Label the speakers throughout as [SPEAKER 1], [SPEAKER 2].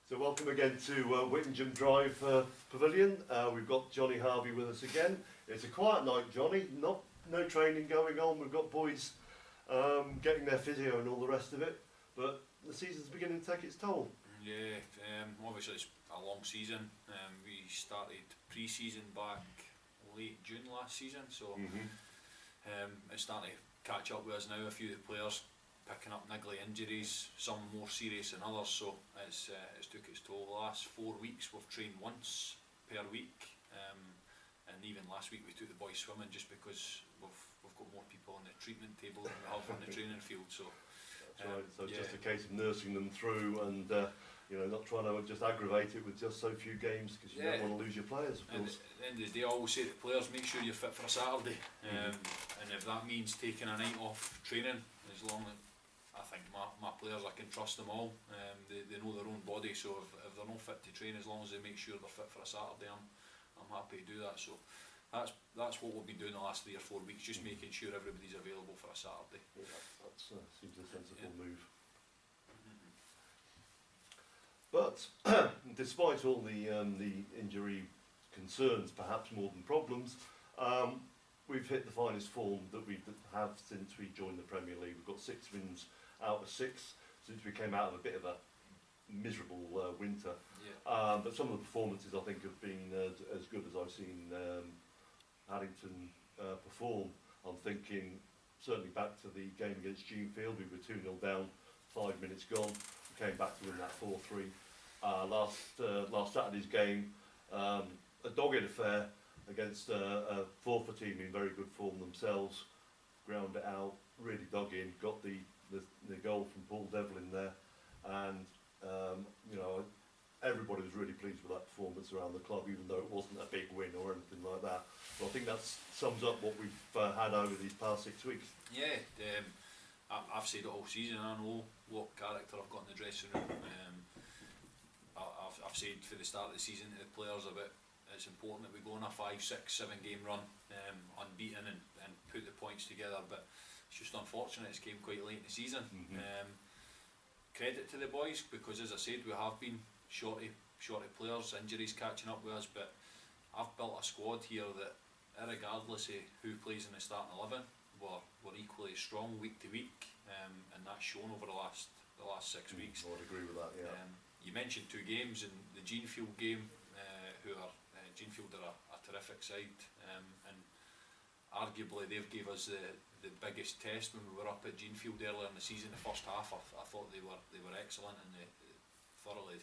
[SPEAKER 1] So welcome again to Whittingham Drive Pavilion. We've got Johnny Harvey with us again. It's a quiet night, Johnny. No training going on. We've got boys getting their physio and all the rest of it. But the season's beginning to take its toll. Yeah,
[SPEAKER 2] Obviously it's a long season. We started pre-season back late June last season, so it's starting to catch up with us now. A few of the players picking up niggly injuries, some more serious than others, so it's took its toll. The last 4 weeks we've trained once per week, and even last week we took the boys swimming just because we've got more people on the treatment table than we have on the training field. So
[SPEAKER 1] that's right. So it's just a case of nursing them through and not trying to just aggravate it with just so few games, because you don't want to lose your players, of course.
[SPEAKER 2] At the end of the day, I always say to players, make sure you're fit for a Saturday, and if that means taking a night off training, as long as I think my players, I can trust them all. They know their own body, so if they're not fit to train, as long as they make sure they're fit for a Saturday, I'm happy to do that. So that's what we've been doing the last 3 or 4 weeks, just making sure everybody's available for a Saturday.
[SPEAKER 1] Yeah, that seems a sensible move. But despite all the injury concerns, perhaps more than problems, we've hit the finest form that we have since we joined the Premier League. We've got 6 wins out of 6 since we came out of a bit of a miserable winter. Yeah. But some of the performances I think have been as good as I've seen Paddington perform. I'm thinking certainly back to the game against Genefield. We were 2-0 down, 5 minutes gone. We came back to win that 4-3. Last Saturday's game, a dogged affair against a Forfar team in very good form themselves. Ground it out, really dug in, got the goal from Paul Devlin there, and everybody was really pleased with that performance around the club, even though it wasn't a big win or anything like that. But I think that sums up what we've had over these past 6 weeks.
[SPEAKER 2] Yeah, I've said it all season. I know what character I've got in the dressing room. I've said for the start of the season to the players about it's important that we go on a 5, 6, 7 game run unbeaten and put the points together, but it's just unfortunate it's came quite late in the season. Credit to the boys, because as I said, we have been short of players, injuries catching up with us, but I've built a squad here that, regardless of who plays in the starting 11, we're equally strong week to week, and that's shown over the last 6 weeks.
[SPEAKER 1] I would agree with that, yeah.
[SPEAKER 2] You mentioned 2 games, and the Genefield game, Genefield are a terrific side, and arguably they've gave us the biggest test when we were up at Genefield earlier in the season. The first half, I thought they were excellent, and they thoroughly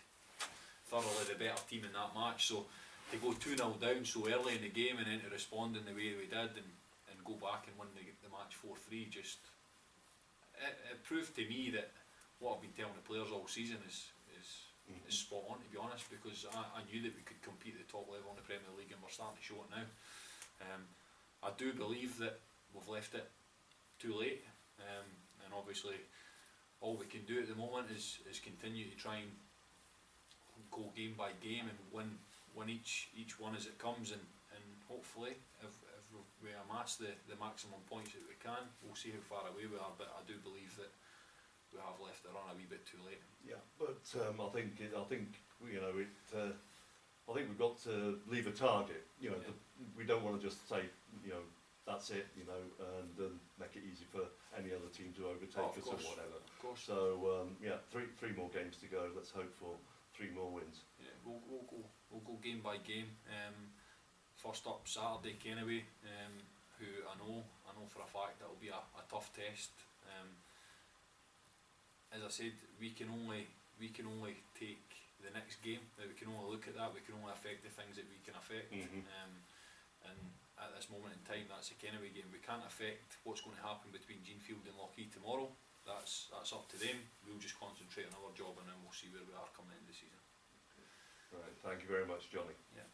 [SPEAKER 2] the better team in that match. So to go 2-0 down so early in the game and then to respond in the way we did and go back and win the match 4-3, just it proved to me that what I've been telling the players all season is spot on, to be honest, because I knew that we could compete at the top level in the Premier League, and we're starting to show it now. I do believe that we've left it too late, and obviously all we can do at the moment is continue to try and go game by game and win each one as it comes, and hopefully if we amass the maximum points that we can, we'll see how far away we are, but I do believe that we have left the run a wee bit too late.
[SPEAKER 1] Yeah, but I think we've got to leave a target. We don't want to just say that's it, and make it easy for any other team to overtake us or whatever.
[SPEAKER 2] Of course.
[SPEAKER 1] So three more games to go. Let's hope for 3 more wins.
[SPEAKER 2] Yeah, we'll go game by game. First up Saturday, Kennaway, who I know for a fact that will be a tough test. As I said, we can only take the next game. We can only look at that. We can only affect the things that we can affect. And at this moment in time, that's a Kennaway game. We can't affect what's going to happen between Genefield and Lochee tomorrow. That's up to them. We'll just concentrate on our job, and then we'll see where we are coming into the season.
[SPEAKER 1] Right. Thank you very much, Johnny.
[SPEAKER 2] Yeah.